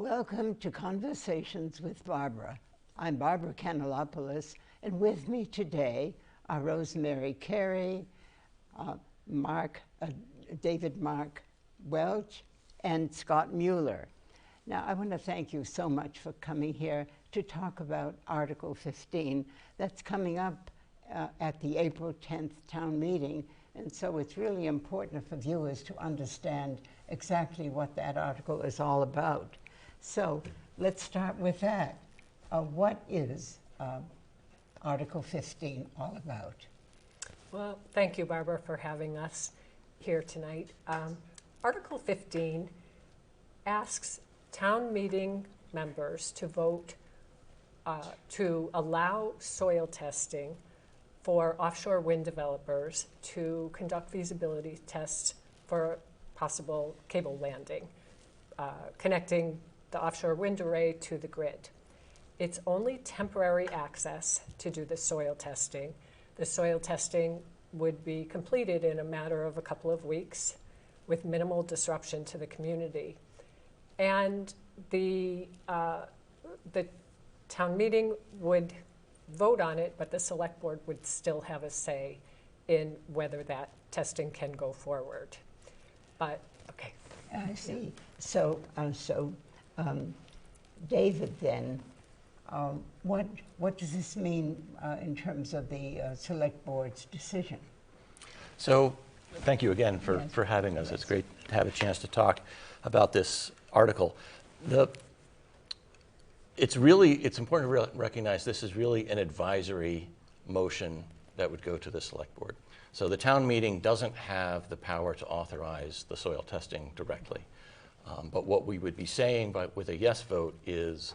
Welcome to Conversations with Barbara. I'm Barbara Kanelopoulos, and with me today are Rosemary Carey, David Mark Welch, and Scott Mueller. Now, I want to thank you so much for coming here to talk about Article 15. That's coming up at the April 10th town meeting, and so it's really important for viewers to understand exactly what that article is all about. So let's start with that. What is Article 15 all about? Well, thank you, Barbara, for having us here tonight. Article 15 asks town meeting members to vote to allow soil testing for offshore wind developers to conduct feasibility tests for possible cable landing, connecting the offshore wind array to the grid. It's only temporary access to do the soil testing. The soil testing would be completed in a matter of a couple of weeks with minimal disruption to the community. And the town meeting would vote on it, but the select board would still have a say in whether that testing can go forward. But, okay. I see. So, David, then, what does this mean in terms of the select board's decision? So, thank you again for having us. It's great to have a chance to talk about this article. It's important to recognize this is really an advisory motion that would go to the select board. So the town meeting doesn't have the power to authorize the soil testing directly. But what we would be saying with a yes vote is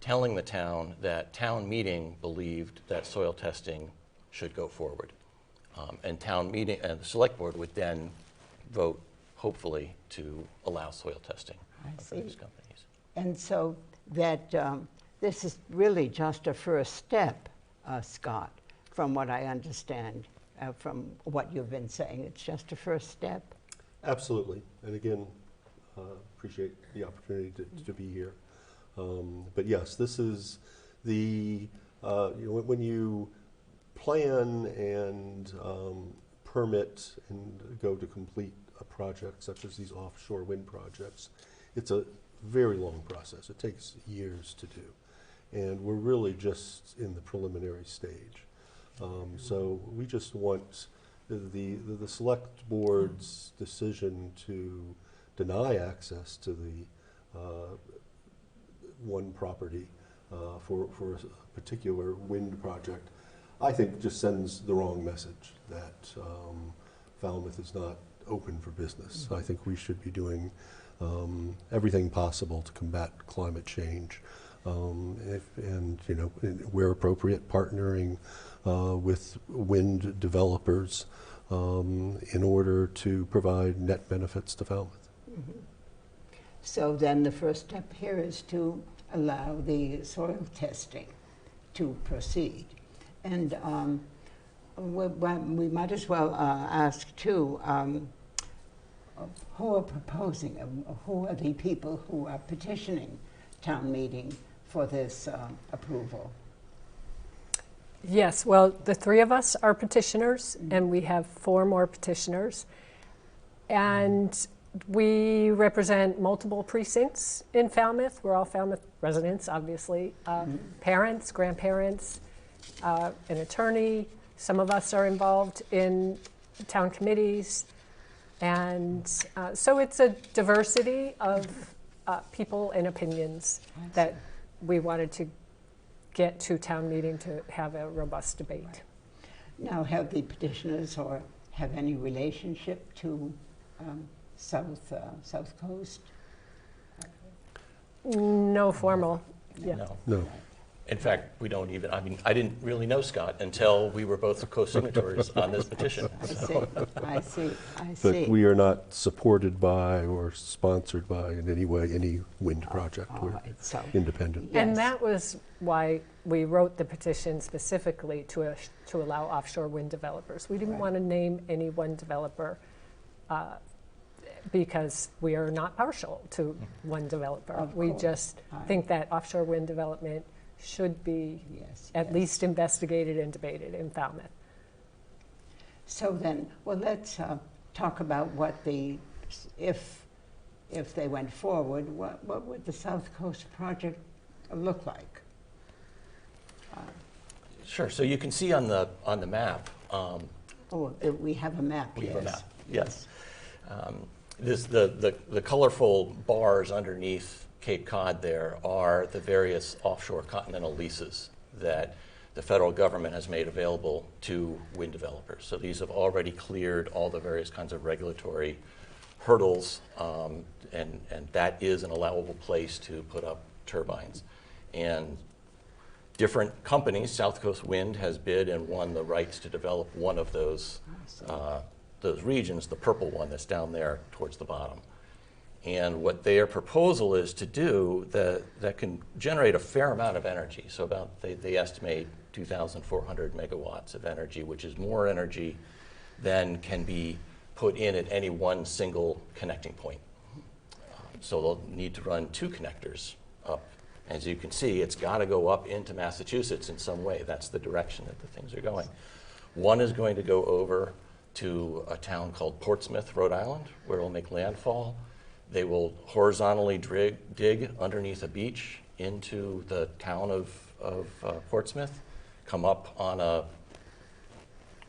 telling the town that town meeting believed that soil testing should go forward. And town meeting and the select board would then vote, hopefully, to allow soil testing for these companies. And so that this is really just a first step, Scott, from what I understand, from what you've been saying. It's just a first step? Absolutely. And again, appreciate the opportunity to be here. But yes, this is the, when you plan and permit and go to complete a project such as these offshore wind projects, it's a very long process. It takes years to do. And we're really just in the preliminary stage. So we just want the select board's decision to deny access to the one property for a particular wind project, I think just sends the wrong message that Falmouth is not open for business. I think we should be doing everything possible to combat climate change, and where appropriate, partnering with wind developers in order to provide net benefits to Falmouth. Mm-hmm. So then the first step here is to allow the soil testing to proceed. And we might as well ask too, who are proposing, who are the people who are petitioning town meeting for this approval? Yes, well, the three of us are petitioners, and we have 4 more petitioners. And we represent multiple precincts in Falmouth. We're all Falmouth residents, obviously. Parents, grandparents, an attorney. Some of us are involved in town committees. And so it's a diversity of people and opinions that we wanted to get to town meeting to have a robust debate. Right. Now, have the petitioners or have any relationship to South Coast? No formal. Yeah. No. In fact, we don't even, I didn't really know Scott until we were both co-signatories on this petition. I see. But we are not supported by or sponsored by in any way any wind project. We're independent. Yes. And that was why we wrote the petition specifically to allow offshore wind developers. We didn't want to name any one developer because we are not partial to one developer. Of We course. just think that offshore wind development should be Yes, at yes. least investigated and debated in Falmouth. So then, well, let's talk about what if they went forward, what would the South Coast project look like? Sure. So you can see on the map. We have a map, We yes. have a map. Yes. The colorful bars underneath Cape Cod there are the various offshore continental leases that the federal government has made available to wind developers. So these have already cleared all the various kinds of regulatory hurdles, and that is an allowable place to put up turbines. And different companies, South Coast Wind has bid and won the rights to develop one of those regions, the purple one that's down there towards the bottom. And what their proposal is to do that can generate a fair amount of energy. So they estimate 2,400 megawatts of energy, which is more energy than can be put in at any one single connecting point. So they'll need to run 2 connectors up. As you can see, it's got to go up into Massachusetts in some way. That's the direction that the things are going. One is going to go over to a town called Portsmouth, Rhode Island, where it'll make landfall. They will horizontally dig underneath a beach into the town of Portsmouth, come up on a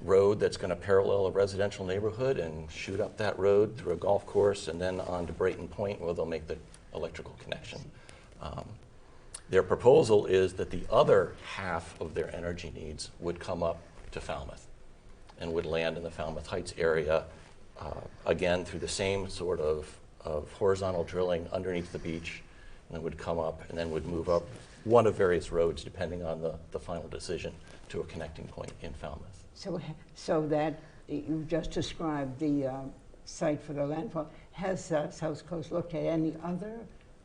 road that's going to parallel a residential neighborhood and shoot up that road through a golf course and then on to Brayton Point, where they'll make the electrical connection. Their proposal is that the other half of their energy needs would come up to Falmouth and would land in the Falmouth Heights area, again through the same sort of horizontal drilling underneath the beach, and then would come up and then would move up one of various roads depending on the final decision to a connecting point in Falmouth. So that you just described the site for the landfall. Has South Coast looked at any other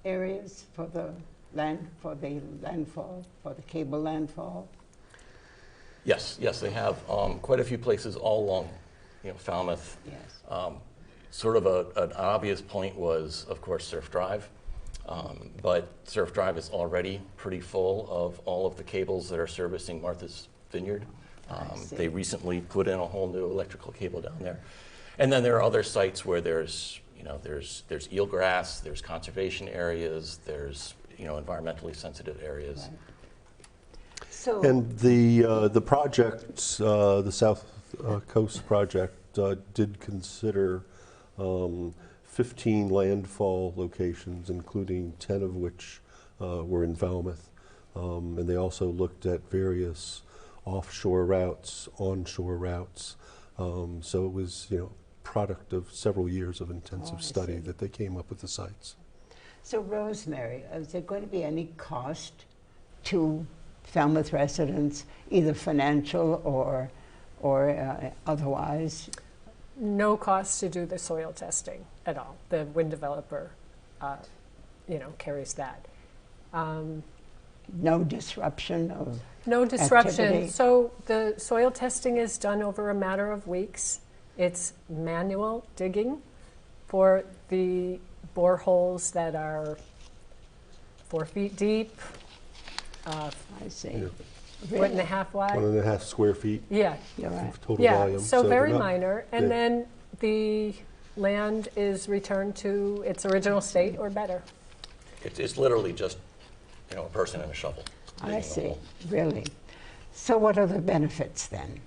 areas for the landfall, for the cable landfall? Yes, they have quite a few places all along, Falmouth. Yes. Sort of an obvious point was, of course, Surf Drive, but Surf Drive is already pretty full of all of the cables that are servicing Martha's Vineyard. They recently put in a whole new electrical cable down there, and then there are other sites where there's eelgrass, there's conservation areas, there's environmentally sensitive areas. Right. So, And the project, the South Coast project, did consider 15 landfall locations, including 10 of which were in Falmouth. And they also looked at various offshore routes, onshore routes. So it was, product of several years of intensive study that they came up with the sites. so Rosemary, is there going to be any cost to Falmouth residents, either financial or otherwise? No cost to do the soil testing at all. The wind developer, carries that. No disruption of No disruption. activity? So the soil testing is done over a matter of weeks. It's manual digging for the boreholes that are 4 feet deep, I see. Yeah. foot and a half wide. 1.5 square feet Yeah, You're right. of total yeah. volume. So they're very not- minor, and yeah. then the land is returned to its original state or better. It's literally just a person and a shovel. I digging the see, hole. really. So what are the benefits then?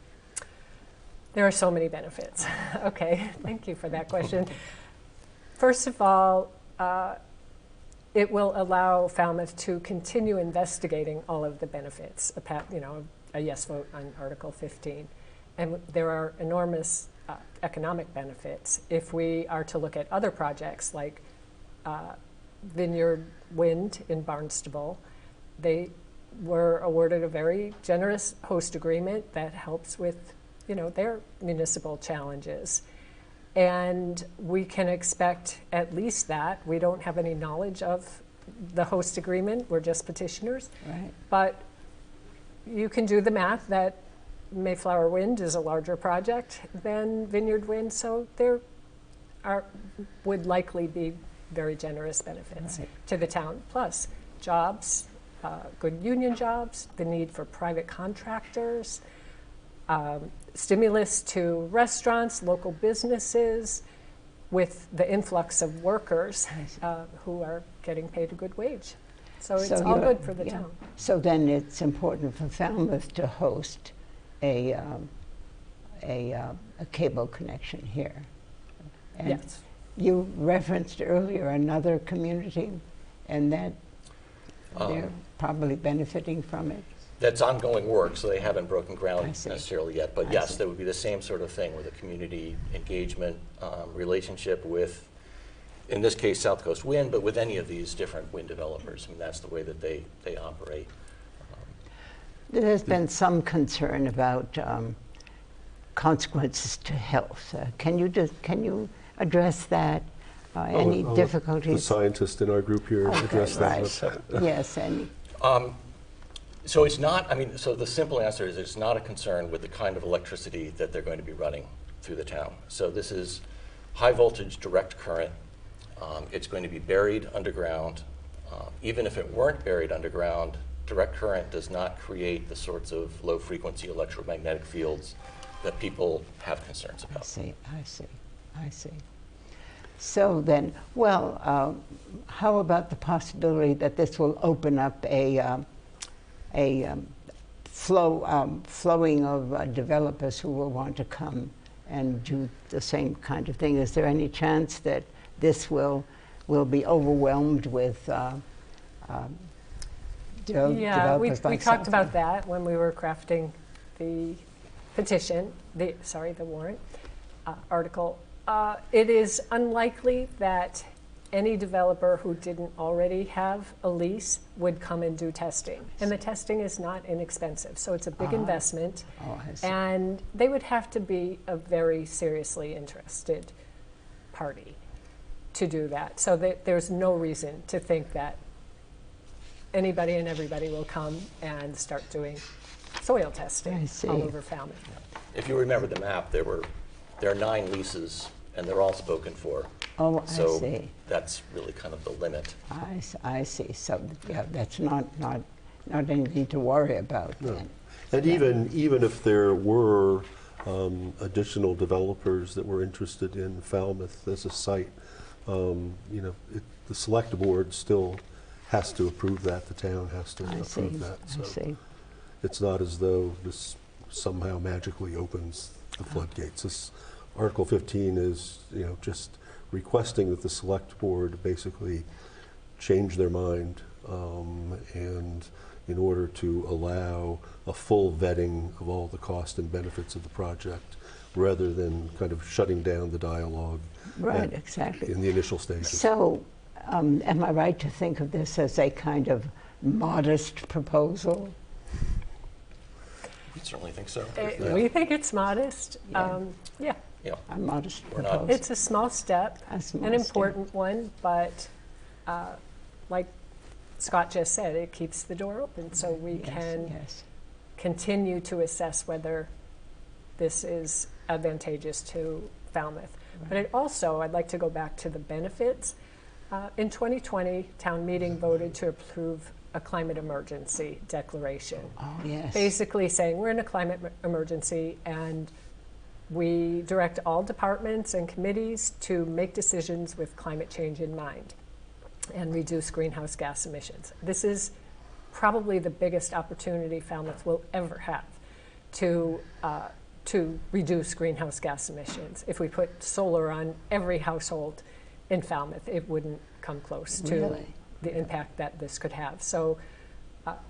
There are so many benefits. Okay, thank you for that question. First of all, it will allow Falmouth to continue investigating all of the benefits, a yes vote on Article 15. And there are enormous economic benefits. If we are to look at other projects like Vineyard Wind in Barnstable, they were awarded a very generous host agreement that helps with their municipal challenges. And we can expect at least that. We don't have any knowledge of the host agreement. We're just petitioners. Right. But you can do the math that Mayflower Wind is a larger project than Vineyard Wind. So they're would likely be very generous benefits Right. to the town. Plus, jobs, good union jobs, the need for private contractors, stimulus to restaurants, local businesses, with the influx of workers who are getting paid a good wage. So it's all you're- good for the yeah. town. So then it's important for Falmouth to host a cable connection here. And Yes. you referenced earlier another community, and that they're probably benefiting from it. That's ongoing work, so they haven't broken I ground see. necessarily yet. But I yes, see. that would be the same sort of thing with a community engagement relationship with, in this case, South Coast Wind, but with any of these different wind developers. I mean, that's the way that they operate. There's been some concern about consequences to health. Can you address that? Any I'll let difficulties? the scientist in our group here address that. Right. Yes, any. So it's not, I mean, so the simple answer is it's not a concern with the kind of electricity that they're going to be running through the town. So this is high voltage direct current. It's going to be buried underground. Even if it weren't buried underground, direct current does not create the sorts of low frequency electromagnetic fields that people have concerns I about. see, I see, I see. So then, well, how about the possibility that this will open up a flowing of developers who will want to come and do the same kind of thing? Is there any chance that this will be overwhelmed with Yeah, we developers like talked about Southern? that when we were crafting the petition, the warrant article. It is unlikely that any developer who didn't already have a lease would come and do testing. And the testing is not inexpensive, so it's a big investment. Oh, I see. And they would have to be a very seriously interested party to do that. So there's no reason to think that anybody and everybody will come and start doing soil I testing see. all over Falmouth. If you remember the map, there are 9 leases and they're all spoken for. Oh, I So see. that's really kind of the limit. I see. So, yeah, that's not anything to worry about then. And even if there were additional developers that were interested in Falmouth as a site, the select board still has to approve that. The town has to I see. approve that. I see. It's not as though this somehow magically opens the floodgates. This Article 15 is, just requesting that the select board basically change their mind, and in order to allow a full vetting of all the cost and benefits of the project, rather than kind of shutting down the dialogue Right, exactly. in the initial stages. So, am I right to think of this as a kind of modest proposal? We certainly think so. We think it's modest. Yeah. Yeah, Yeah. A modest We're not- proposal? it's a small step, A small an step. important one, but like Scott just said, it keeps the door open so we Yes, can yes. continue to assess whether this is advantageous to Falmouth. But it also, I'd like to go back to the benefits. In 2020, town meeting voted to approve a climate emergency declaration, Oh, yes. basically saying we're in a climate emergency and we direct all departments and committees to make decisions with climate change in mind and reduce greenhouse gas emissions. This is probably the biggest opportunity Falmouth will ever have to reduce greenhouse gas emissions. If we put solar on every household in Falmouth, it wouldn't come close to Really? the impact that this could have. So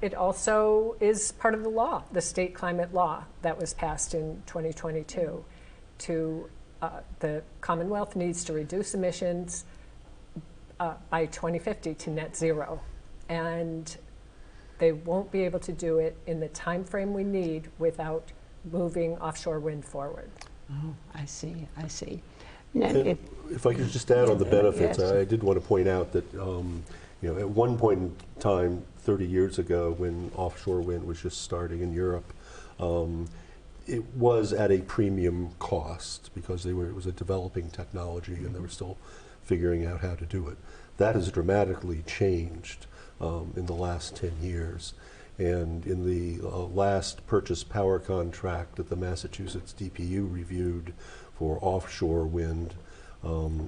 it also is part of the law, the state climate law that was passed in 2022. The Commonwealth needs to reduce emissions by 2050 to net zero. And they won't be able to do it in the time frame we need without moving offshore wind forward. Oh, I see, I see. Now, And if I could just add on the benefits, Yes. I did want to point out that, at one point in time, 30 years ago, when offshore wind was just starting in Europe, it was at a premium cost because it was a developing technology and they were still figuring out how to do it. That has dramatically changed in the last 10 years. And in the last purchase power contract that the Massachusetts DPU reviewed for offshore wind,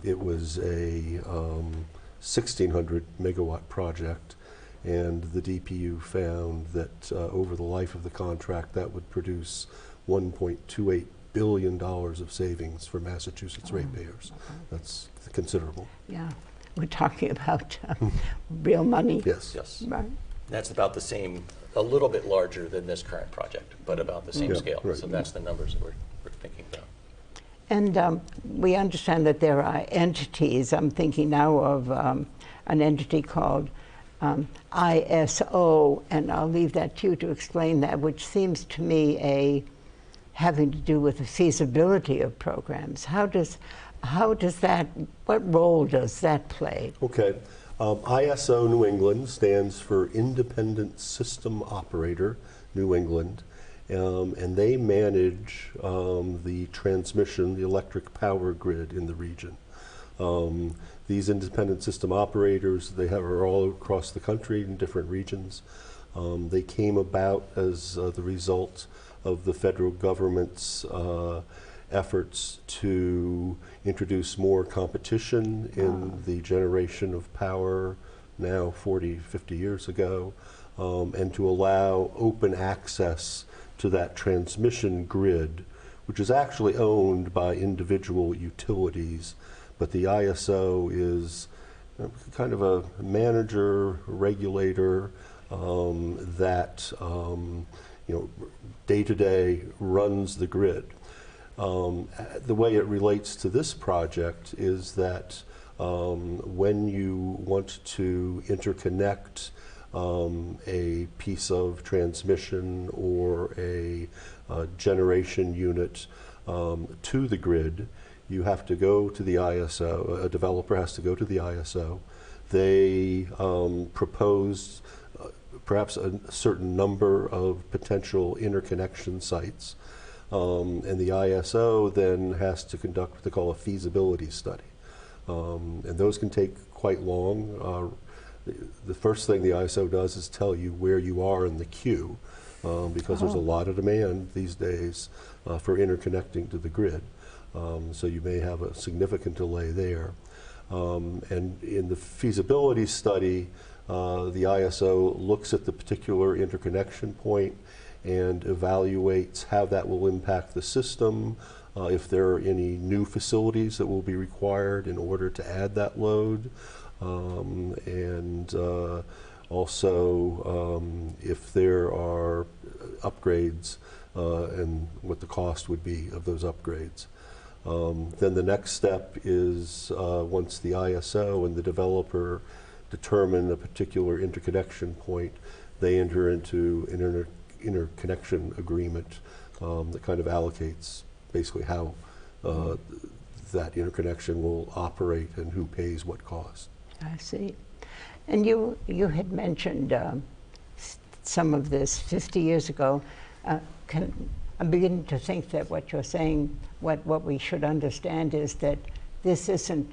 it was a 1,600 megawatt project, and the DPU found that over the life of the contract that would produce $1.28 billion of savings for Massachusetts ratepayers. That's considerable. Yeah, we're talking about real money. Yes. Yes. Right. That's about the same, a little bit larger than this current project, but about the same Yeah, scale. right. So that's the numbers that we're thinking about. And we understand that there are entities. I'm thinking now of an entity called ISO, and I'll leave that to you to explain that, which seems to me having to do with the feasibility of programs. How does that, what role does that play? Okay. ISO New England stands for Independent System Operator New England, and they manage the transmission, the electric power grid in the region. These independent system operators, are all across the country in different regions. They came about as the result of the federal government's efforts to introduce more competition in the generation of power now 40, 50 years ago, and to allow open access to that transmission grid, which is actually owned by individual utilities, but the ISO is kind of a manager, regulator that day to day runs the grid. The way it relates to this project is that when you want to interconnect a piece of transmission or a generation unit to the grid, you have to go to the ISO, a developer has to go to the ISO. They propose perhaps a certain number of potential interconnection sites. And the ISO then has to conduct what they call a feasibility study. And those can take quite long. The first thing the ISO does is tell you where you are in the queue, because there's a lot of demand these days for interconnecting to the grid. So you may have a significant delay there. And in the feasibility study, the ISO looks at the particular interconnection point and evaluates how that will impact the system, if there are any new facilities that will be required in order to add that load, and also if there are upgrades and what the cost would be of those upgrades. Then the next step is once the ISO and the developer determine a particular interconnection point, they enter into an interconnection agreement that kind of allocates basically how that interconnection will operate and who pays what cost. I see. And you had mentioned some of this 50 years ago. I'm beginning to think that what you're saying, what we should understand is that this isn't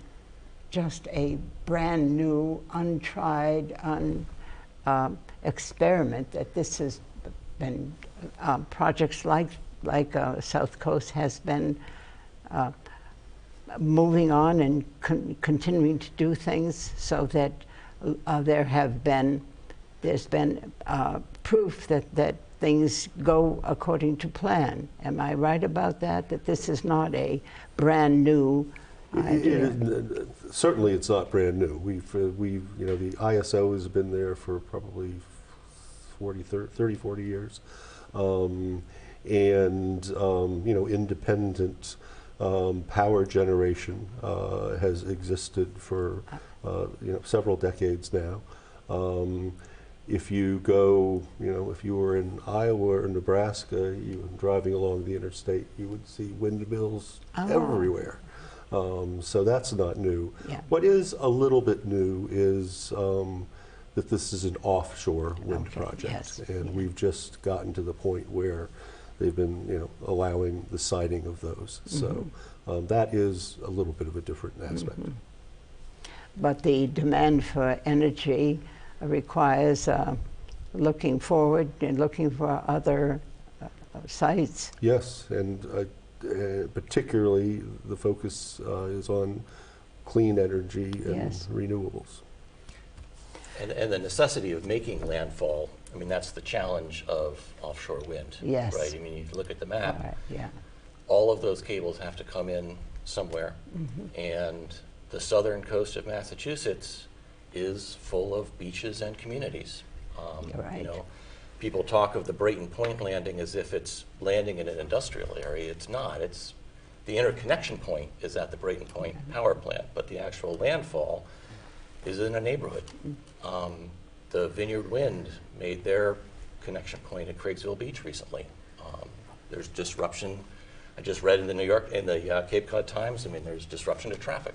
just a brand new, untried, experiment, that this has been projects like South Coast has been moving on and continuing to do things, so that there's been proof that things go according to plan. Am I right about that? That this is not a brand new idea? Certainly, it's not brand new. The ISO has been there for probably 30, 40 years, independent power generation has existed for several decades now. If you go, if you were in Iowa or Nebraska, driving along the interstate, you would see windmills everywhere. So that's not new. Yeah. What is a little bit new is that this is an offshore wind project. Yes. And we've just gotten to the point where they've been, allowing the siting of those. So that is a little bit of a different aspect. But the demand for energy requires looking forward and looking for other sites. Yes, and particularly the focus is on clean energy and Yes. renewables. And the necessity of making landfall, I mean, that's the challenge of offshore wind. Yes. Right? I mean, you look at the All map, right, yeah. all of those cables have to come in somewhere. And the southern coast of Massachusetts is full of beaches and communities. Right. People talk of the Brayton Point landing as if it's landing in an industrial area. It's not. It's the interconnection point is at the Brayton Point power plant, but the actual landfall is in a neighborhood. The Vineyard Wind made their connection point at Craigsville Beach recently. There's disruption. I just read in the Cape Cod Times. I mean, there's disruption to traffic.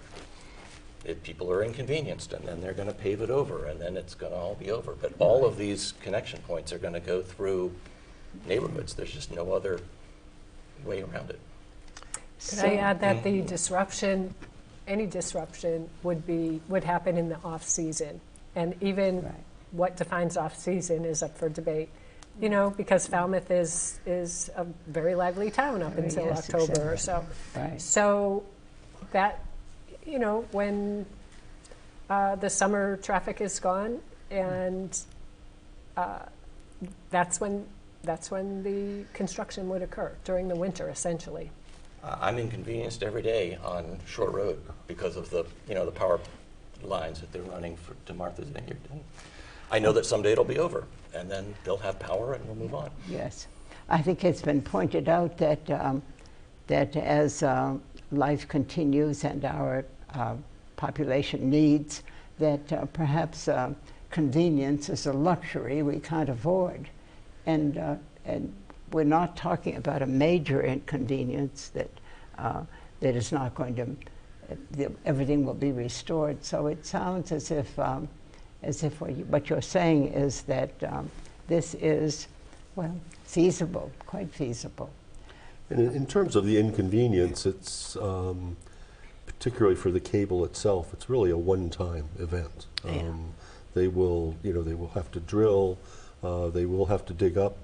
People are inconvenienced, and then they're going to pave it over, and then it's going to all be over. But all of these connection points are going to go through neighborhoods. There's just no other way around it. Could I add that the disruption, any disruption would happen in the off-season. And even Right. what defines off-season is up for debate. Because Falmouth is a very lively town up until Yes, October or exactly. so. Right. So that, when the summer traffic is gone, and that's when the construction would occur, during the winter, essentially. I'm inconvenienced every day on Shore Road because of the power lines that they're running to Martha's Vineyard. And I know that someday it'll be over, and then they'll have power, and we'll move on. Yes. I think it's been pointed out that, that as life continues and our population needs, that perhaps convenience is a luxury we can't afford. And we're not talking about a major inconvenience that is not going to, everything will be restored. So it sounds as if what you're saying is that this is, well, feasible, quite feasible. And in terms of the inconvenience, it's particularly for the cable itself, it's really a one-time event. Yeah. They will have to drill, they will have to dig up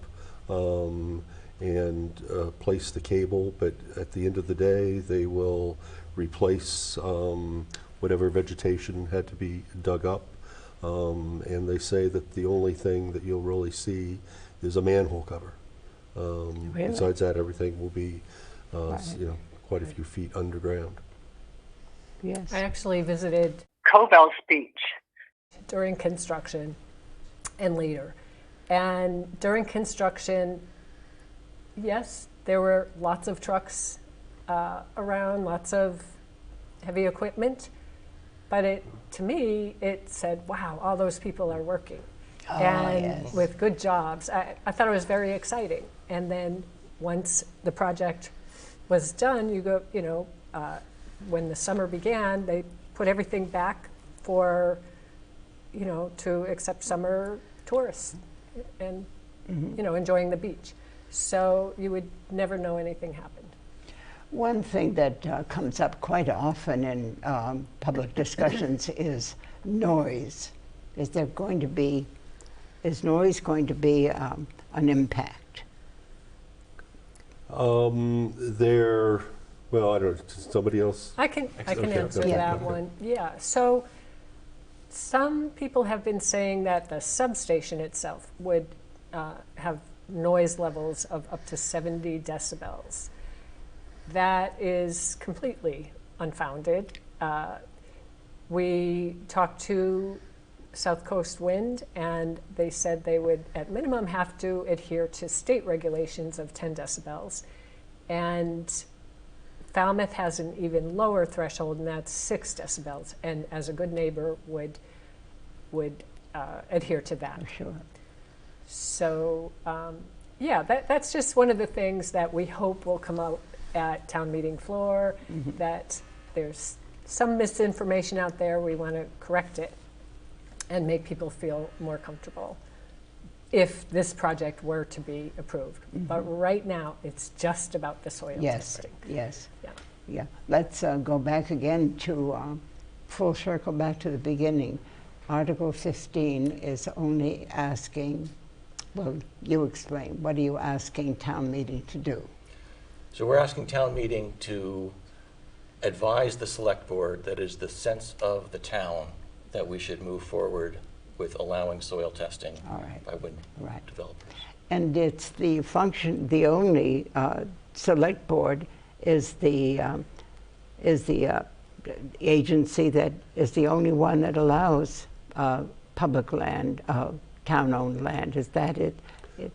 and place the cable, but at the end of the day, they will replace whatever vegetation had to be dug up. And they say that the only thing that you'll really see is a manhole cover. Really? Besides that, everything will be, Right. quite a few feet underground. Yes. I actually visited Cobell's Beach. during construction and later. And during construction, yes, there were lots of trucks around, lots of heavy equipment, but to me, it said, wow, all those people are working. Oh, And yes. with good jobs. I thought it was very exciting. And then once the project was done, when the summer began, they put everything back for, to accept summer tourists and, enjoying the beach. So you would never know anything happened. One thing that comes up quite often in public discussions is noise. Is noise going to be an impact? Well, I don't know, somebody else? I can Okay, answer okay, that okay. one. Yeah. So some people have been saying that the substation itself would have noise levels of up to 70 decibels. That is completely unfounded. We talked to South Coast Wind, and they said they would, at minimum, have to adhere to state regulations of 10 decibels. And Falmouth has an even lower threshold, and that's 6 decibels. And as a good neighbor, would adhere to that. Sure. So, yeah, that's just one of the things that we hope will come out at town meeting floor, that there's some misinformation out there. We want to correct it and make people feel more comfortable. if this project were to be approved. But right now, it's just about the soil Yes, testing. yes. Yeah. Yeah. Let's go back again to, full circle back to the beginning. Article 15 is only asking, well, you explain, what are you asking town meeting to do? So we're asking town meeting to advise the select board that is the sense of the town that we should move forward with allowing soil testing All right. by wind Right. developers. And it's the function, the only select board is the agency that is the only one that allows public land, town-owned land. Is that it?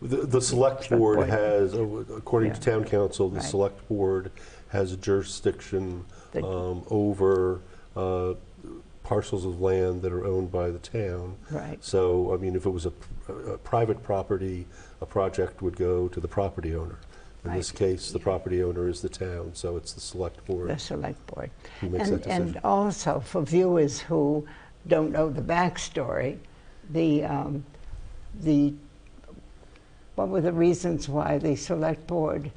The select board has, according to Yeah. town council, the Right. select board has jurisdiction The- over parcels of land that are owned by the town. Right. So, I mean, if it was a private property, a project would go to the property owner. In this Right. case, the property owner is the town, so it's the select board The select board. who makes that decision. And also, for viewers who don't know the backstory, what were the reasons why the select board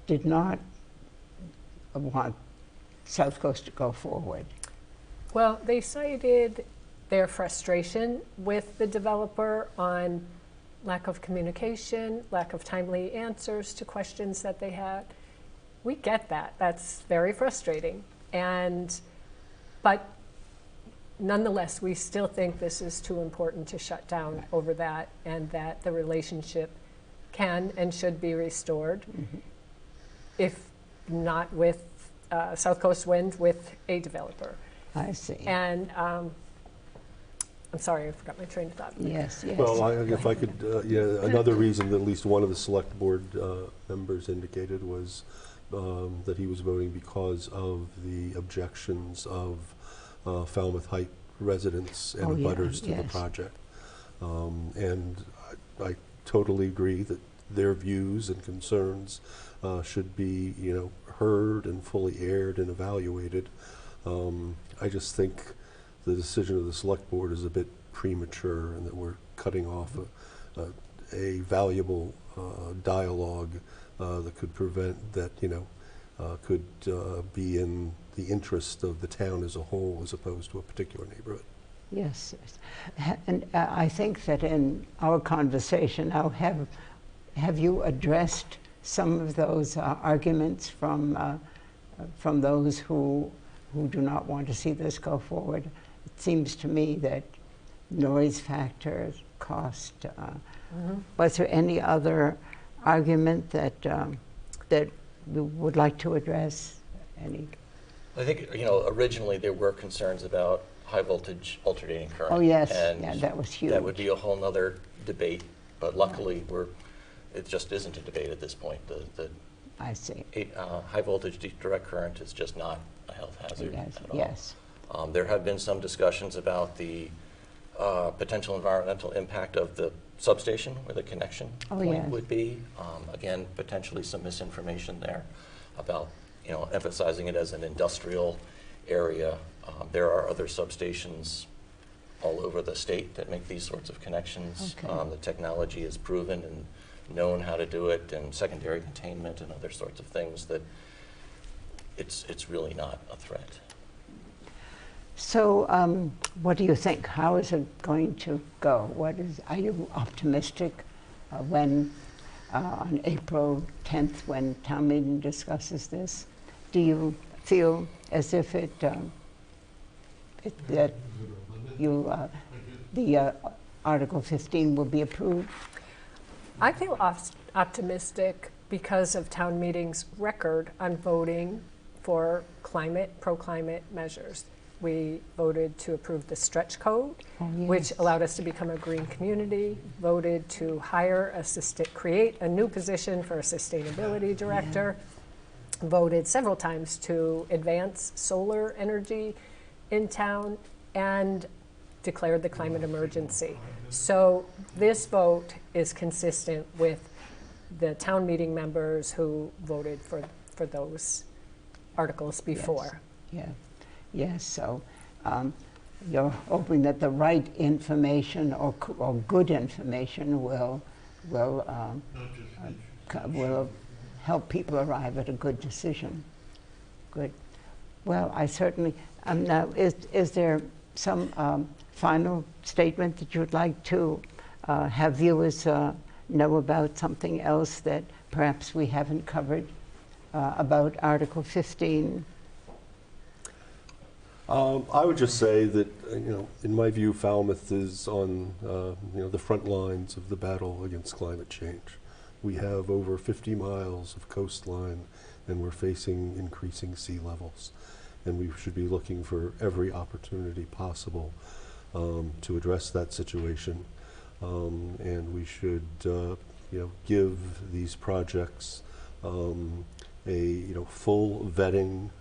did not want South Coast to go forward? Well, they cited their frustration with the developer on lack of communication, lack of timely answers to questions that they had. We get that. That's very frustrating. But nonetheless, we still think this is too important to shut down over that, and that the relationship can and should be restored, if not with South Coast Wind, with a developer. I see. And I'm sorry, I forgot my train of thought. Yes, yes. Well, if I could, another reason that at least one of the select board members indicated was that he was voting because of the objections of Falmouth Heights residents and Oh, yeah, abutters to the yes. project. And I totally agree that their views and concerns should be, heard and fully aired and evaluated. I just think the decision of the select board is a bit premature, and that we're cutting off a valuable dialogue that could prevent that, could be in the interest of the town as a whole, as opposed to a particular neighborhood. Yes, yes. And I think that in our conversation now, have you addressed some of those arguments from those who do not want to see this go forward? It seems to me that noise factor, cost. Was there any other argument that you would like to address? Any? I think, originally there were concerns about high voltage alternating current. Oh yes, and yeah, that was huge. that would be a whole nother debate, but luckily it just isn't a debate at this point. The I see. high voltage direct current is just not a health hazard Yes, at all. yes. There have been some discussions about the potential environmental impact of the substation where the connection point yes. would be. Again, potentially some misinformation there about, emphasizing it as an industrial area. There are other substations all over the state that make these sorts of connections. Okay. The technology is proven and known how to do it, and secondary containment and other sorts of things that it's really not a threat. So, what do you think? How is it going to go? Are you optimistic when, on April 10th, when town meeting discusses this? Do you feel as if that the Article 15 will be approved? I feel optimistic because of town meeting's record on voting for pro-climate measures. We voted to approve the stretch code, which allowed us to become a green community, voted to create a new position for a sustainability director, voted several times to advance solar energy in town, and declared the climate emergency. So this vote is consistent with the town meeting members who voted for those articles before. Yes. Yeah. Yes. So you're hoping that the right information or good information will help people arrive at a good decision. Good. Well, I certainly, now, is there some final statement that you'd like to have viewers know about, something else that perhaps we haven't covered about Article 15? I would just say that, in my view, Falmouth is on, the front lines of the battle against climate change. We have over 50 miles of coastline, and we're facing increasing sea levels. And we should be looking for every opportunity possible to address that situation. And we should, give these projects a, full vetting,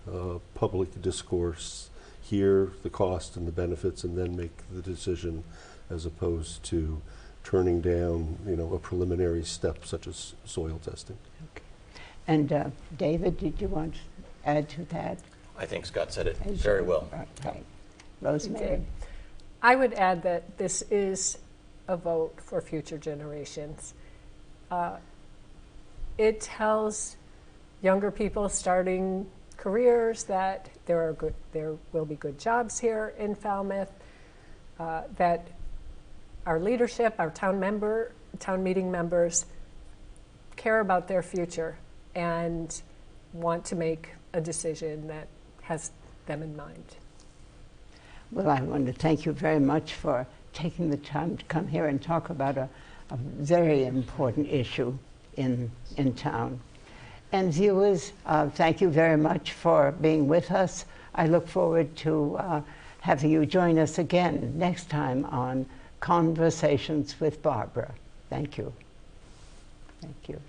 public discourse, hear the cost and the benefits, and then make the decision, as opposed to turning down, a preliminary step such as soil testing. Okay. And David, did you want to add to that? I think Scott said it very well. Right. Rosemary? I would add that this is a vote for future generations. It tells younger people starting careers that there will be good jobs here in Falmouth, that our leadership, our town meeting members care about their future and want to make a decision that has them in mind. Well, I want to thank you very much for taking the time to come here and talk about a very important issue in town. And viewers, thank you very much for being with us. I look forward to having you join us again next time on Conversations with Barbara. Thank you. Thank you.